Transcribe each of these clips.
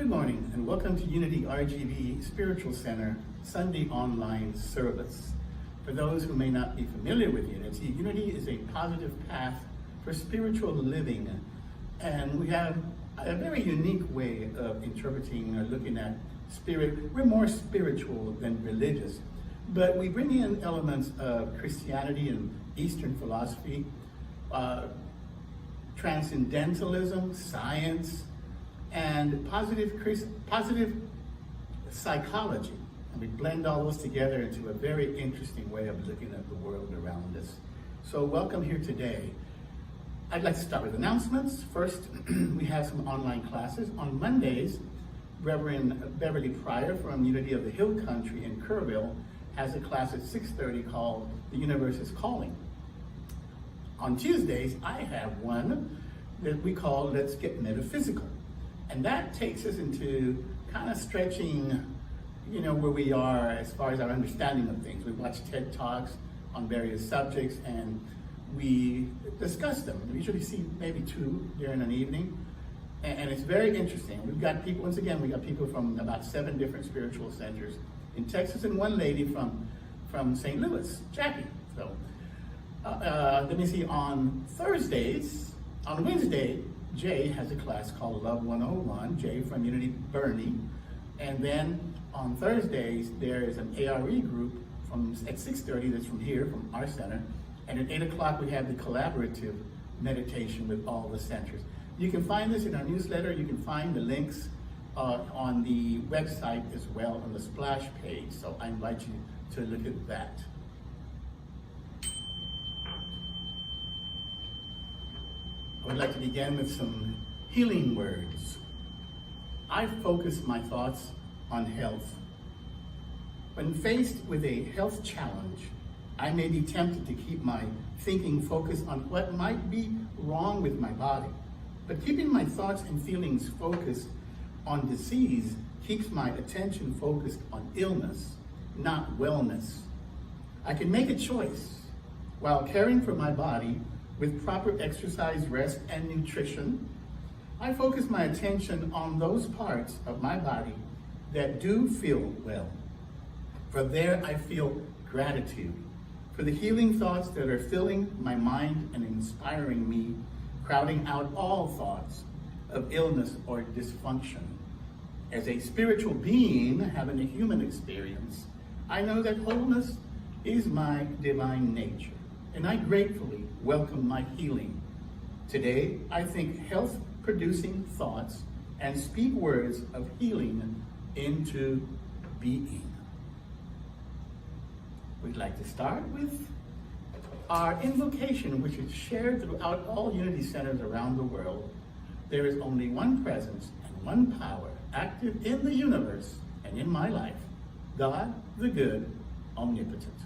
Good morning and welcome to Unity RGB Spiritual Center Sunday online service. For those who may not be familiar with Unity, Unity is a positive path for spiritual living, and we have a very unique way of interpreting or looking at spirit. We're more spiritual than religious, but we bring in elements of Christianity and Eastern philosophy, transcendentalism, science, and positive psychology. And we blend all those together into a very interesting way of looking at the world around us. So welcome here today. I'd like to start with announcements. First, we have some online classes. On Mondays, Reverend Beverly Pryor from Unity of the Hill Country in Kerrville has a class at 6:30 called The Universe is Calling. On Tuesdays, I have one that we call Let's Get Metaphysical. And that takes us into kind of stretching, where we are as far as our understanding of things. We watch TED Talks on various subjects and we discuss them. We usually see maybe two during an evening. And it's very interesting. We've got people, once again, we got people from about 7 different spiritual centers in Texas and one lady from St. Louis, Jackie. So let me see, on Wednesday, Jay has a class called Love 101, Jay from Unity Bernie. And then on Thursdays, there is an ARE group at 6:30 that's from here, from our center. And at 8 o'clock, we have the collaborative meditation with all the centers. You can find this in our newsletter. You can find the links on the website as well on the splash page. So I invite you to look at that. I would like to begin with some healing words. I focus my thoughts on health. When faced with a health challenge, I may be tempted to keep my thinking focused on what might be wrong with my body. But keeping my thoughts and feelings focused on disease keeps my attention focused on illness, not wellness. I can make a choice while caring for my body with proper exercise, rest, and nutrition. I focus my attention on those parts of my body that do feel well. For there I feel gratitude for the healing thoughts that are filling my mind and inspiring me, crowding out all thoughts of illness or dysfunction. As a spiritual being having a human experience, I know that wholeness is my divine nature, and I gratefully welcome my healing. Today, I think health-producing thoughts and speak words of healing into being. We'd like to start with our invocation, which is shared throughout all Unity Centers around the world. There is only one presence and one power active in the universe and in my life, God, the good, omnipotent.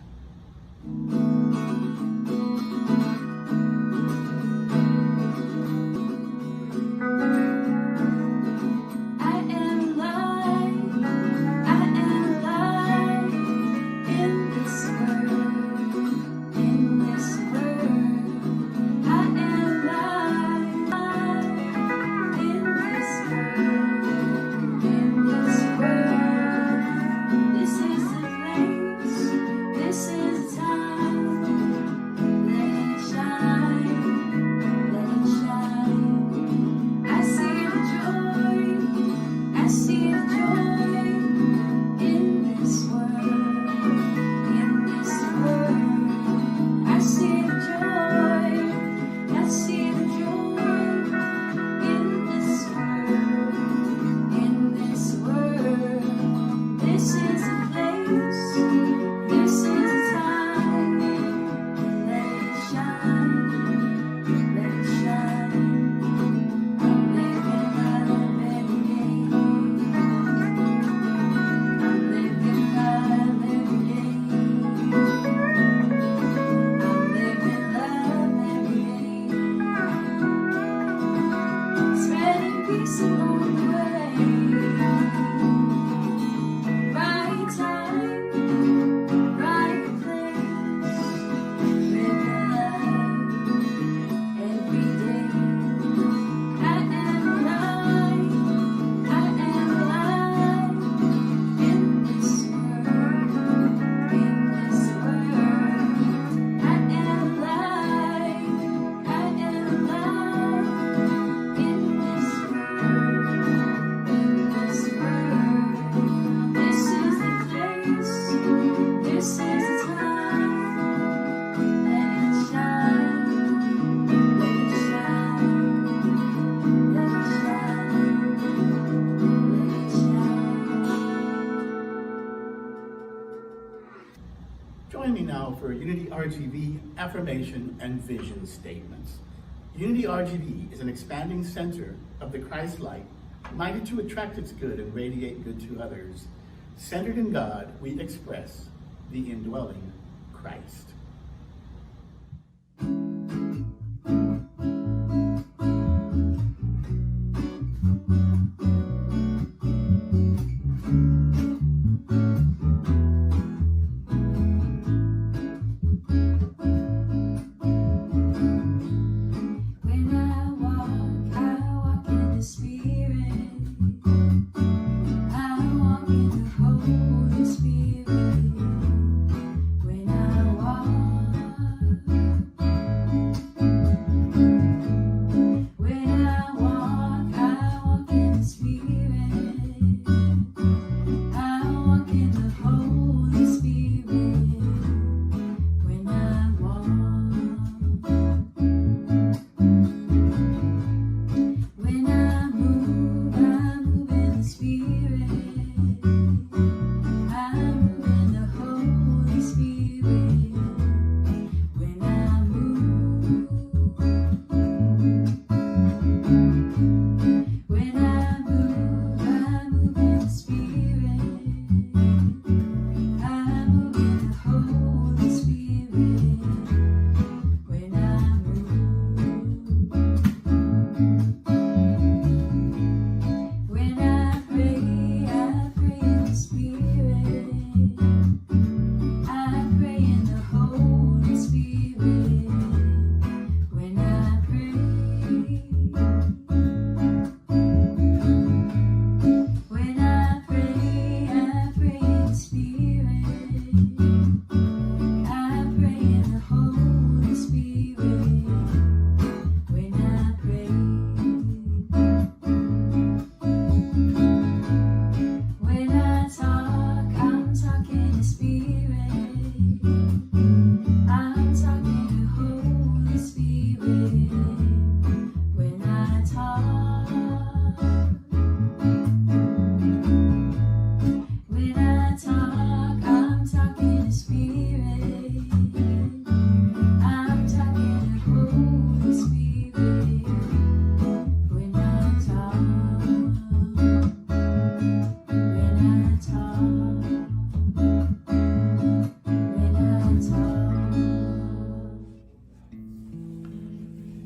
now for Unity RGV affirmation and vision statements. Unity RGV is an expanding center of the Christ light, minded to attract its good and radiate good to others. Centered in God, we express the indwelling Christ.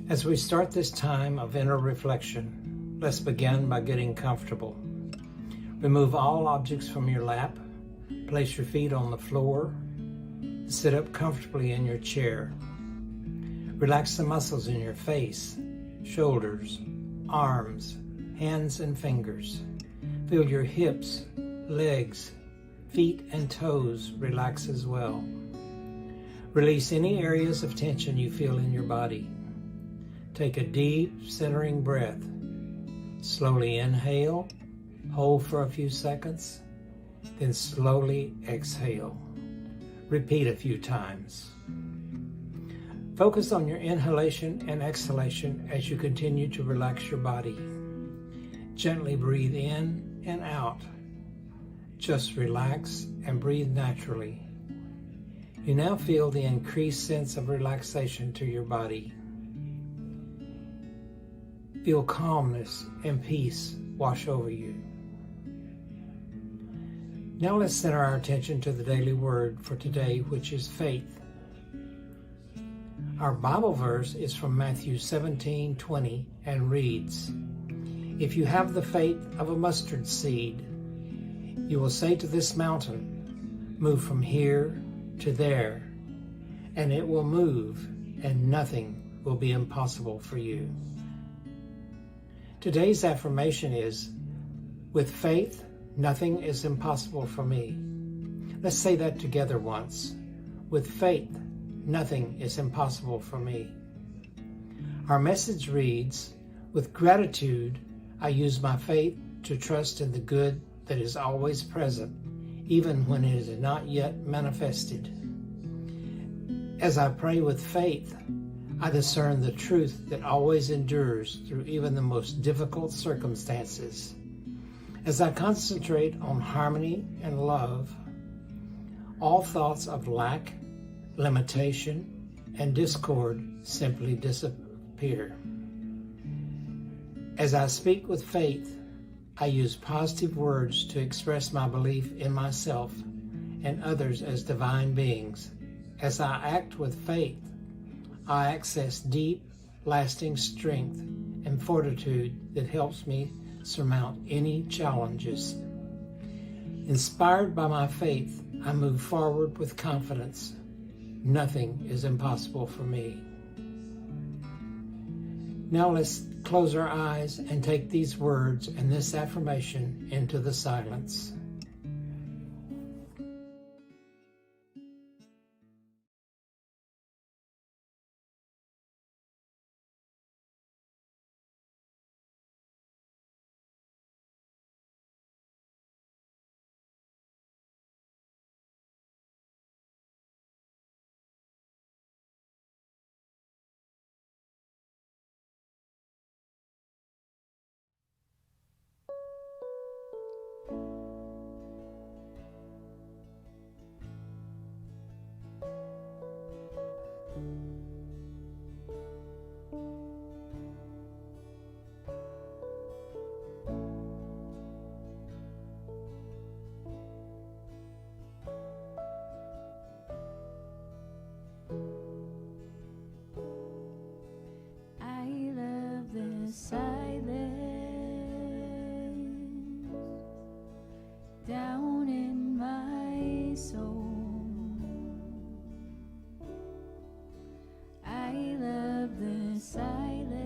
As we start this time of inner reflection, let's begin by getting comfortable. Remove all objects from your lap. Place your feet on the floor. Sit up comfortably in your chair. Relax the muscles in your face, shoulders, arms, hands and fingers. Feel your hips, legs, feet and toes relax as well. Release any areas of tension you feel in your body. Take a deep, centering breath. Slowly inhale, hold for a few seconds, then slowly exhale. Repeat a few times. Focus on your inhalation and exhalation as you continue to relax your body. Gently breathe in and out. Just relax and breathe naturally. You now feel the increased sense of relaxation to your body. Feel calmness and peace wash over you. Now let's center our attention to the daily word for today, which is faith. Our Bible verse is from Matthew 17:20 and reads, "If you have the faith of a mustard seed, you will say to this mountain, 'Move from here to there,' and it will move, and nothing will be impossible for you." Today's affirmation is, "With faith, nothing is impossible for me." Let's say that together once. With faith, nothing is impossible for me. Our message reads, "With gratitude, I use my faith to trust in the good that is always present, even when it is not yet manifested. As I pray with faith, I discern the truth that always endures through even the most difficult circumstances. As I concentrate on harmony and love, all thoughts of lack, limitation, and discord simply disappear. As I speak with faith, I use positive words to express my belief in myself and others as divine beings. As I act with faith, I access deep, lasting strength and fortitude that helps me surmount any challenges. Inspired by my faith, I move forward with confidence. Nothing is impossible for me. Now let's close our eyes and take these words and this affirmation into the silence. Down in my soul, I love the silence.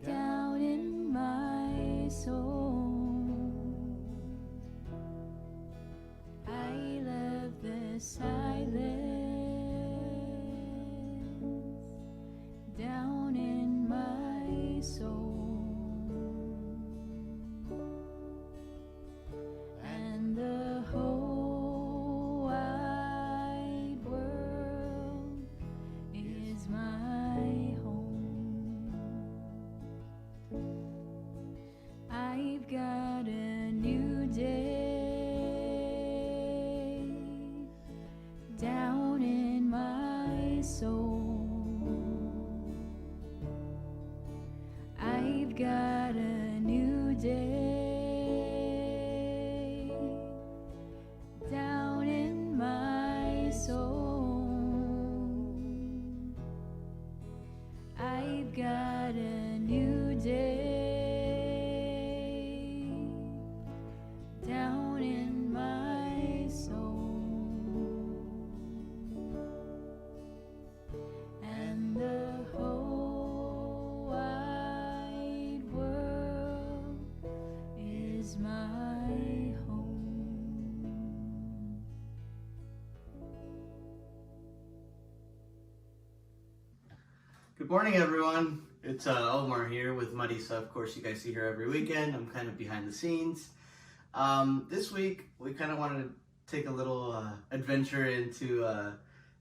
Down in my soul, I love the silence. Down in my soul. I've got a new day down in my soul. I've got a new day down in my soul. I've got a new day down in my soul, and the whole wide world is my home. Good morning, everyone. It's Omar here with Muddy Stuff. Of course, you guys see her every weekend. I'm kind of behind the scenes. This week, we kind of wanted to take a little adventure into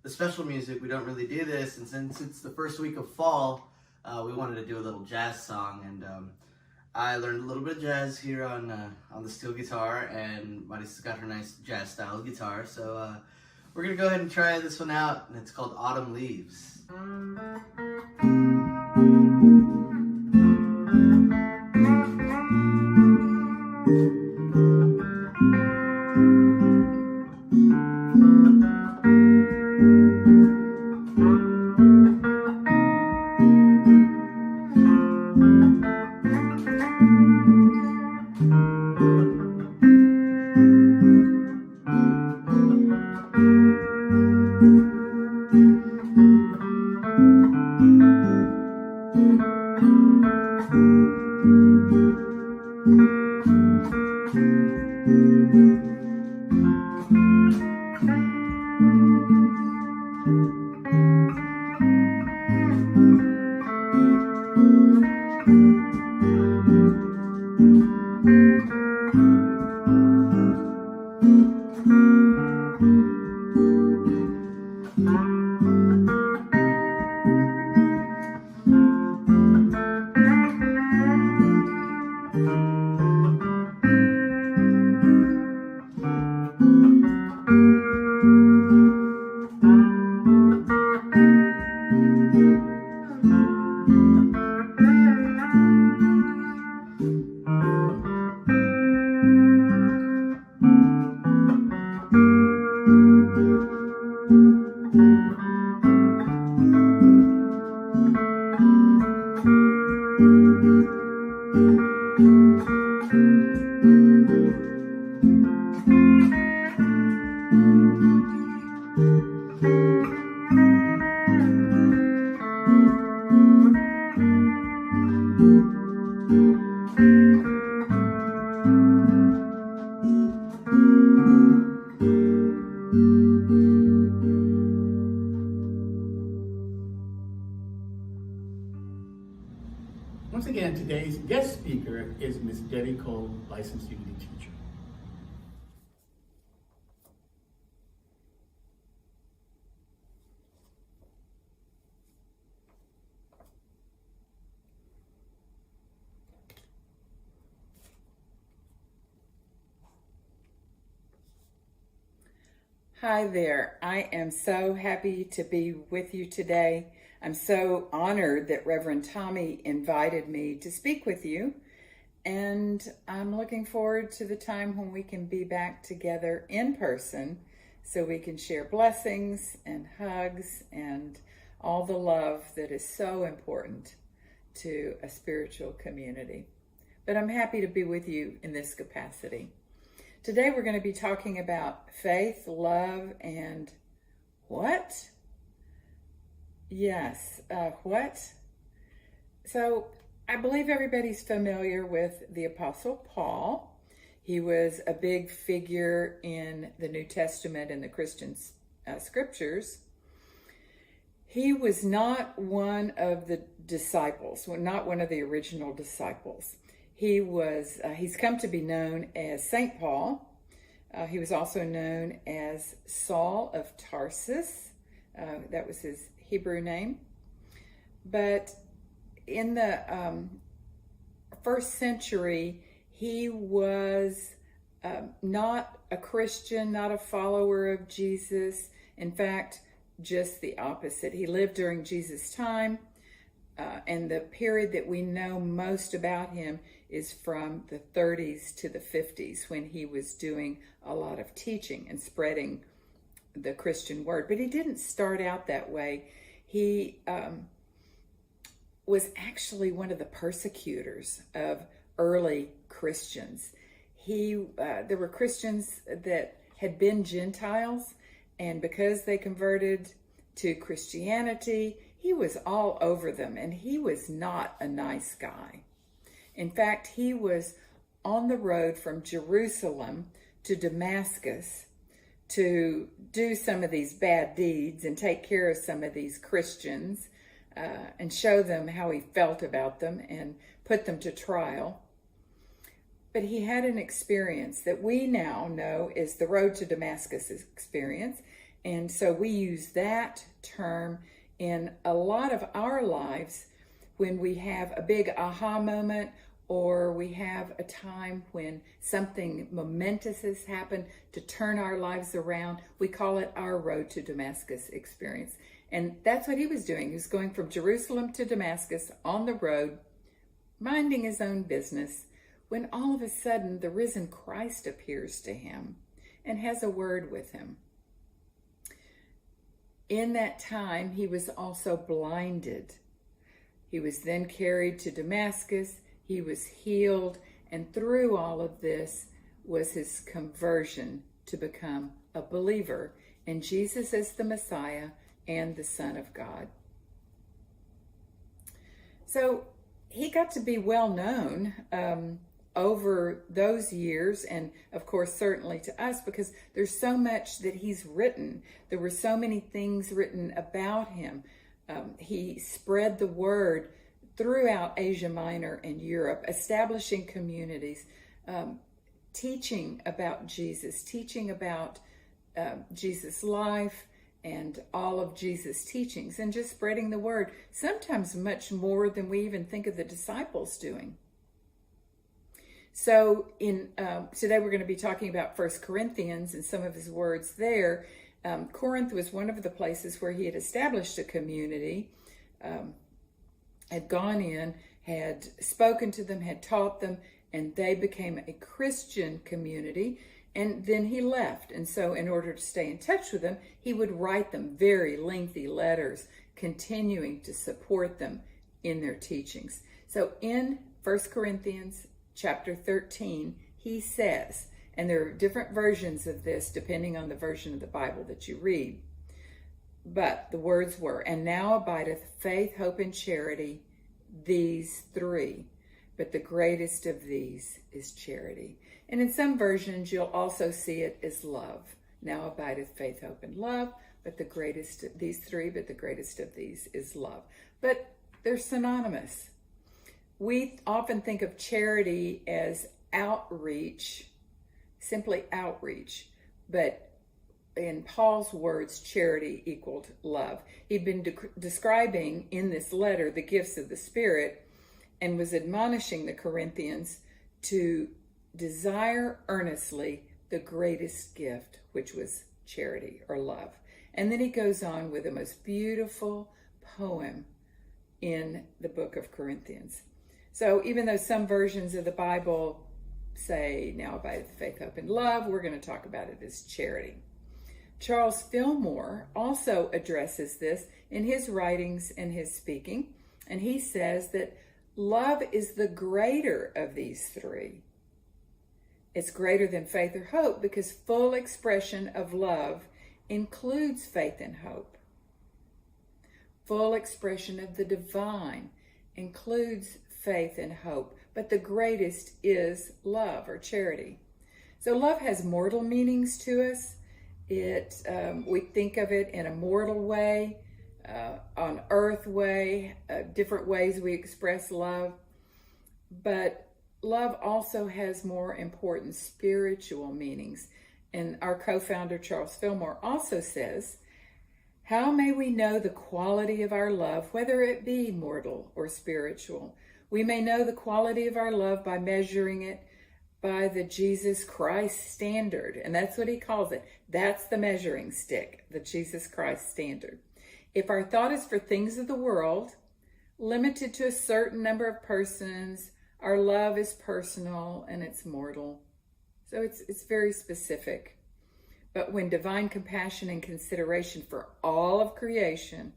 the special music. We don't really do this, and since it's the first week of fall, we wanted to do a little jazz song. And I learned a little bit of jazz here on the steel guitar, and Muddy's got her nice jazz-style guitar. So we're gonna go ahead and try this one out, and it's called Autumn Leaves. Once again, today's guest speaker is Miss Deborah Cole, licensed Unity teacher. Hi there. I am so happy to be with you today. I'm so honored that Reverend Tommy invited me to speak with you, and I'm looking forward to the time when we can be back together in person so we can share blessings and hugs and all the love that is so important to a spiritual community. But I'm happy to be with you in this capacity. Today we're going to be talking about faith, love, and what? Yes, what? So I believe everybody's familiar with the Apostle Paul. He was a big figure in the New Testament and the Christian scriptures. He was not one of the disciples, not one of the original disciples. He's come to be known as Saint Paul. He was also known as Saul of Tarsus. That was his Hebrew name. But in the first century, he was not a Christian, not a follower of Jesus. In fact, just the opposite. He lived during Jesus' time, and the period that we know most about him is from the 30s to the 50s, when he was doing a lot of teaching and spreading the Christian word. But he didn't start out that way. He was actually one of the persecutors of early Christians. There were Christians that had been Gentiles, and because they converted to Christianity, he was all over them, and he was not a nice guy. In fact, he was on the road from Jerusalem to Damascus to do some of these bad deeds and take care of some of these Christians and show them how he felt about them and put them to trial. But he had an experience that we now know is the road to Damascus experience. And so we use that term in a lot of our lives when we have a big aha moment, or we have a time when something momentous has happened to turn our lives around. We call it our road to Damascus experience. And that's what he was doing. He was going from Jerusalem to Damascus on the road, minding his own business, when all of a sudden the risen Christ appears to him and has a word with him. In that time, he was also blinded. He was then carried to Damascus. He was healed, and through all of this was his conversion to become a believer in Jesus as the Messiah and the Son of God. So he got to be well known over those years, and of course certainly to us, because there's so much that he's written. There were so many things written about him. He spread the word throughout Asia Minor and Europe, establishing communities, teaching about Jesus, teaching about Jesus' life and all of Jesus' teachings, and just spreading the word, sometimes much more than we even think of the disciples doing. So today we're going to be talking about 1 Corinthians and some of his words there. Corinth was one of the places where he had established a community, had gone in, had spoken to them, had taught them, and they became a Christian community. And then he left. And so in order to stay in touch with them, he would write them very lengthy letters, continuing to support them in their teachings. So in 1 Corinthians chapter 13, he says, and there are different versions of this depending on the version of the Bible that you read, but the words were, "And now abideth faith, hope, and charity, these three. But the greatest of these is charity." And in some versions, you'll also see it as love. Now abideth faith, hope, and love, but the greatest, these three, but the greatest of these is love. But they're synonymous. we often think of charity as outreach, simply outreach, but in Paul's words, charity equaled love. He'd been describing in this letter the gifts of the Spirit and was admonishing the Corinthians to desire earnestly the greatest gift, which was charity or love. And then he goes on with the most beautiful poem in the book of Corinthians. So even though some versions of the Bible say, now by faith, hope, and love, we're going to talk about it as charity. Charles Fillmore also addresses this in his writings and his speaking, and he says that love is the greater of these three. It's greater than faith or hope because full expression of love includes faith and hope. Full expression of the divine includes faith and hope, but the greatest is love or charity. So love has mortal meanings to us. We think of it in a mortal way, on earth way, different ways we express love. But love also has more important spiritual meanings. And our co-founder, Charles Fillmore, also says, how may we know the quality of our love, whether it be mortal or spiritual? We may know the quality of our love by measuring it by the Jesus Christ standard. And that's what he calls it. That's the measuring stick, the Jesus Christ standard. If our thought is for things of the world, limited to a certain number of persons, our love is personal and it's mortal. So it's very specific. But when divine compassion and consideration for all of creation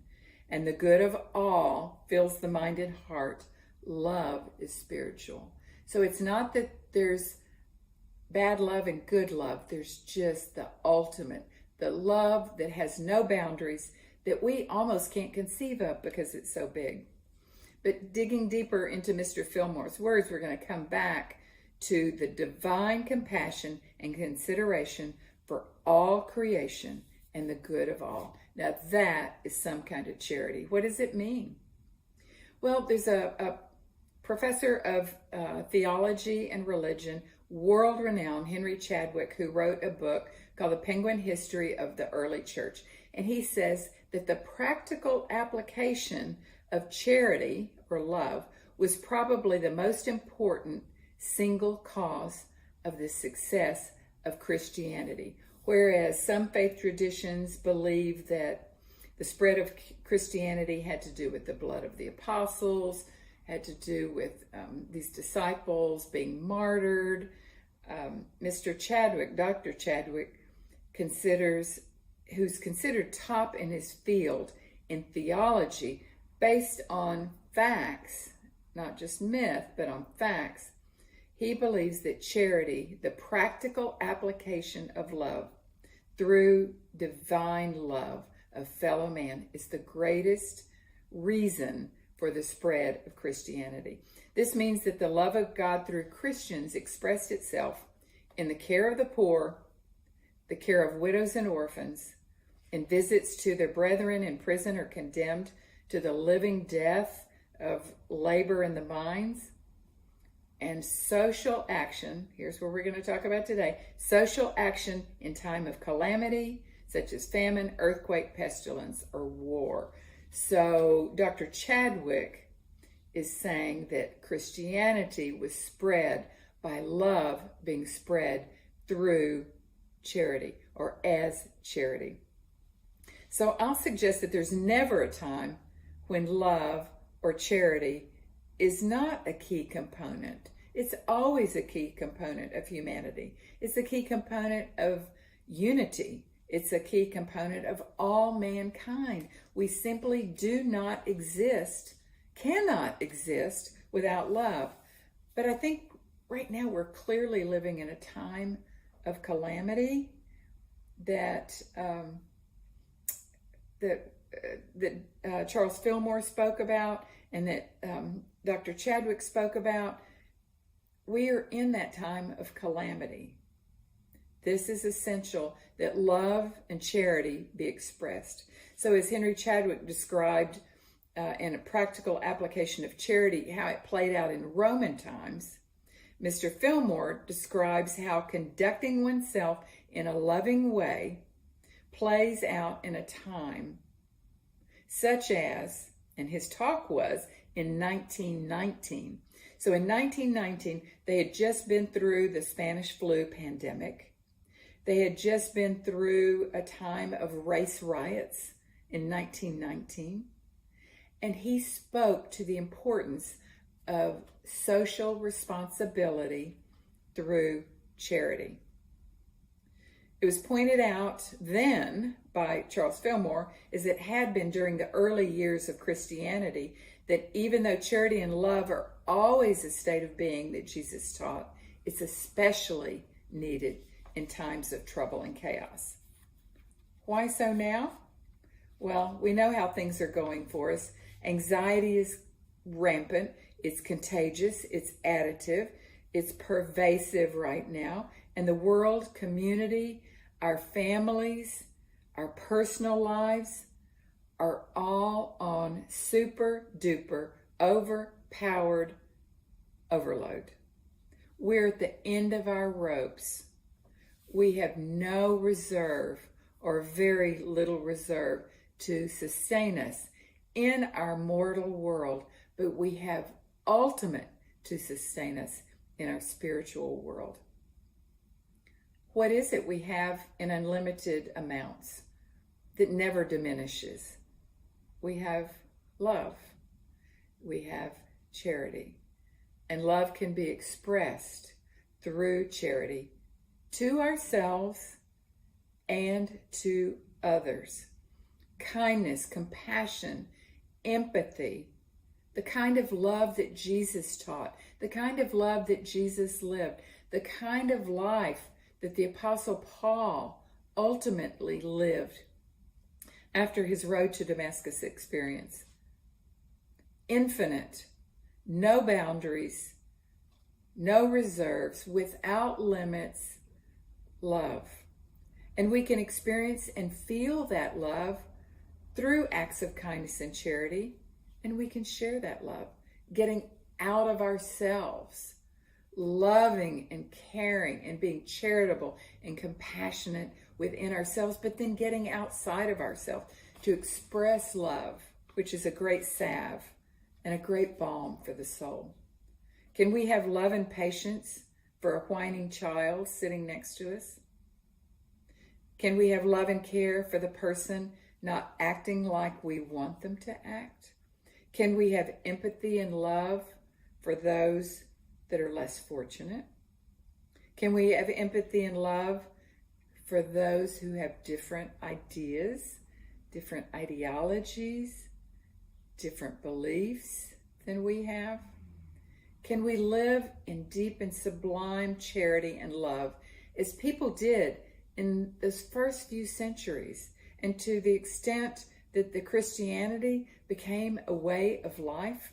and the good of all fills the mind and heart, love is spiritual. So it's not that there's bad love and good love. There's just the ultimate, the love that has no boundaries that we almost can't conceive of because it's so big. But digging deeper into Mr. Fillmore's words, we're going to come back to the divine compassion and consideration for all creation and the good of all. Now that is some kind of charity. What does it mean? Well, there's a professor of theology and religion, world-renowned Henry Chadwick, who wrote a book called The Penguin History of the Early Church. And he says that the practical application of charity or love was probably the most important single cause of the success of Christianity. Whereas some faith traditions believe that the spread of Christianity had to do with the blood of the apostles, had to do with these disciples being martyred. Mr. Chadwick, Dr. Chadwick, who's considered top in his field in theology based on facts, not just myth, but on facts. He believes that charity, the practical application of love through divine love of fellow man, is the greatest reason for the spread of Christianity. This means that the love of God through Christians expressed itself in the care of the poor, the care of widows and orphans, in visits to their brethren in prison or condemned to the living death of labor in the mines, and social action. Here's what we're going to talk about today. Social action in time of calamity, such as famine, earthquake, pestilence, or war. So Dr. Chadwick is saying that Christianity was spread by love being spread through charity or as charity. So I'll suggest that there's never a time when love or charity is not a key component. It's always a key component of humanity. It's a key component of unity. It's a key component of all mankind. We simply do not exist, cannot exist without love. But I think right now we're clearly living in a time of calamity that Charles Fillmore spoke about and that Dr. Chadwick spoke about. We are in that time of calamity. This is essential that love and charity be expressed. So as Henry Chadwick described and a practical application of charity, how it played out in Roman times, Mr. Fillmore describes how conducting oneself in a loving way plays out in a time such as, and his talk was in 1919. So in 1919, they had just been through the Spanish flu pandemic. They had just been through a time of race riots in 1919. And he spoke to the importance of social responsibility through charity. It was pointed out then by Charles Fillmore, as it had been during the early years of Christianity, that even though charity and love are always a state of being that Jesus taught, it's especially needed in times of trouble and chaos. Why so now? Well, we know how things are going for us. Anxiety is rampant, it's contagious, it's additive, it's pervasive right now, and the world, community, our families, our personal lives are all on super duper overpowered overload. We're at the end of our ropes. We have no reserve or very little reserve to sustain us in our mortal world, but we have ultimate to sustain us in our spiritual world. What is it we have in unlimited amounts that never diminishes? We have love. We have charity. And love can be expressed through charity to ourselves and to others. Kindness, compassion, empathy, the kind of love that Jesus taught, the kind of love that Jesus lived, the kind of life that the Apostle Paul ultimately lived after his road to Damascus experience. Infinite, no boundaries, no reserves, without limits, love. And we can experience and feel that love through acts of kindness and charity, and we can share that love, getting out of ourselves, loving and caring and being charitable and compassionate within ourselves, but then getting outside of ourselves to express love, which is a great salve and a great balm for the soul. Can we have love and patience for a whining child sitting next to us? Can we have love and care for the person not acting like we want them to act? Can we have empathy and love for those that are less fortunate? Can we have empathy and love for those who have different ideas, different ideologies, different beliefs than we have? Can we live in deep and sublime charity and love as people did in those first few centuries, and to the extent that the Christianity became a way of life?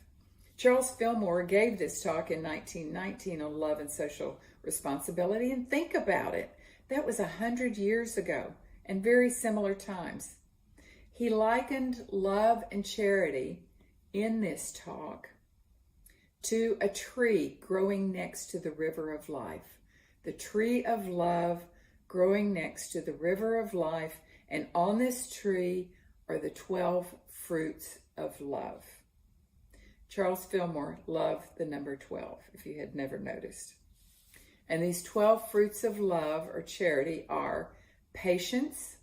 Charles Fillmore gave this talk in 1919 on love and social responsibility, and think about it. That was 100 years ago, and very similar times. He likened love and charity in this talk to a tree growing next to the river of life. The tree of love growing next to the river of life, and on this tree are the 12 fruits of love. Charles Fillmore loved the number 12, if you had never noticed. And these 12 fruits of love or charity are patience,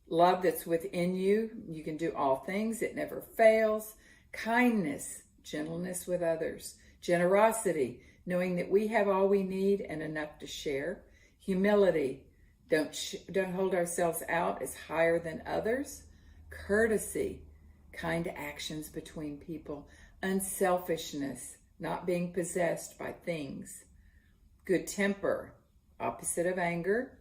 love that's within you. You can do all things. It never fails. Kindness, gentleness with others. Generosity, knowing that we have all we need and enough to share. Humility, don't hold ourselves out as higher than others. Courtesy, kind actions between people. Unselfishness, not being possessed by things. Good temper, opposite of anger.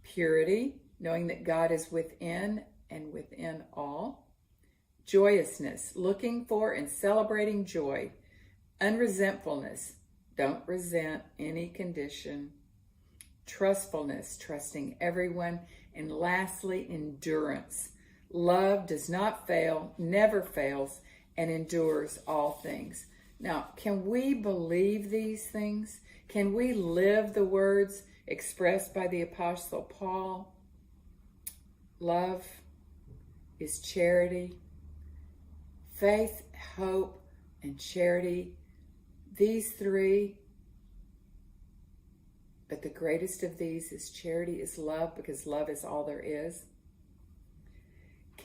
Purity, knowing that God is within and within all. Joyousness, looking for and celebrating joy. Unresentfulness, don't resent any condition. Trustfulness, trusting everyone. And lastly, endurance, Love does not fail, never fails, and endures all things. Now, can we believe these things? Can we live the words expressed by the Apostle Paul? Love is charity. Faith, hope, and charity. These three. But the greatest of these is charity, is love, because love is all there is.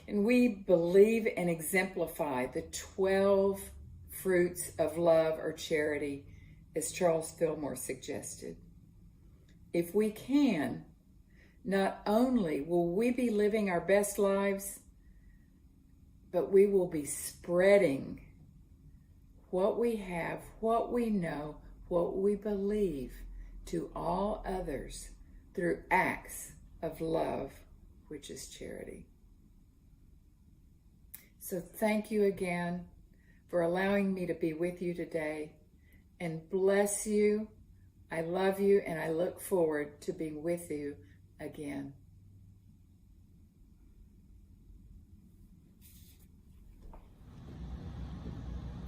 Can we believe and exemplify the 12 fruits of love or charity, as Charles Fillmore suggested? If we can, not only will we be living our best lives, but we will be spreading what we have, what we know, what we believe to all others through acts of love, which is charity. So thank you again for allowing me to be with you today, and bless you. I love you, and I look forward to being with you again.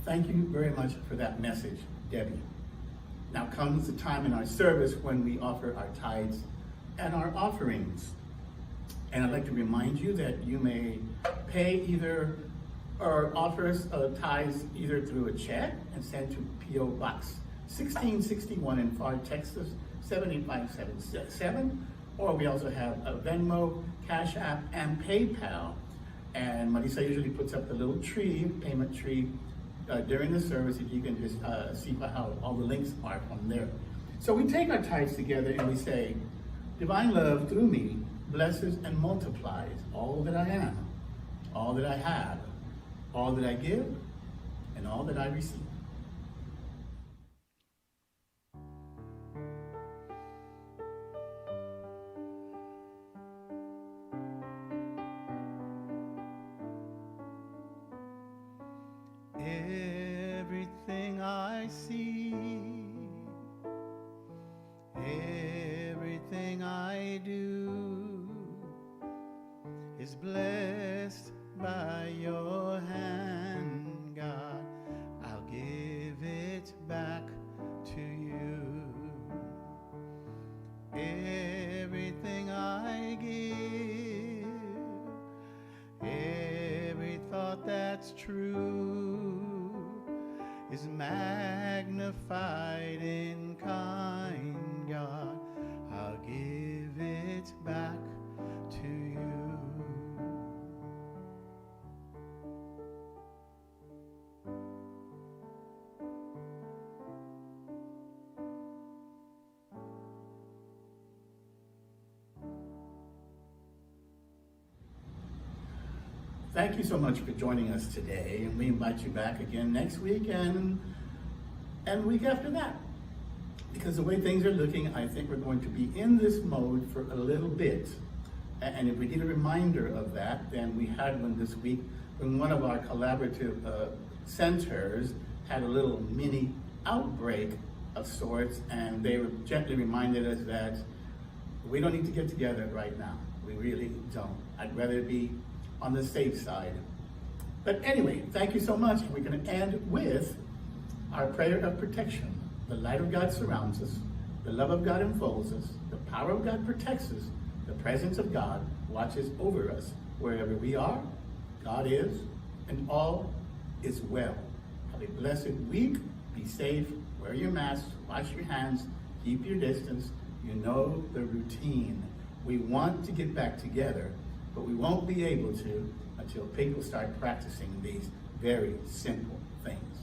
Thank you very much for that message, Debbie. Now comes the time in our service when we offer our tithes and our offerings. And I'd like to remind you that you may pay either or offer us tithes either through a check and send to P.O. Box 1661 in Far, Texas 78577, or we also have a Venmo, Cash App, and PayPal. And Marisa usually puts up the little tree, payment tree, during the service, if you can just see how all the links are from there. So we take our tithes together and we say, divine love through me blesses and multiplies all that I am, all that I have, all that I give, and all that I receive. Everything I see, everything I do is blessed by your hand, God. I'll give it back to you. Everything I give, every thought that's true is magnified in kind, God. I'll give it back to you. Thank you so much for joining us today, and we invite you back again next week and week after that. Because the way things are looking, I think we're going to be in this mode for a little bit. And if we need a reminder of that, then we had one this week when one of our collaborative centers had a little mini outbreak of sorts, and they gently reminded us that we don't need to get together right now. We really don't. I'd rather be on the safe side. But anyway, thank you so much. We're going to end with our prayer of protection. The light of God surrounds us. The love of God enfolds us. The power of God protects us. The presence of God watches over us. Wherever we are, God is, and all is well. Have a blessed week. Be safe. Wear your mask. Wash your hands. Keep your distance. You know the routine. We want to get back together, but we won't be able to until people start practicing these very simple things.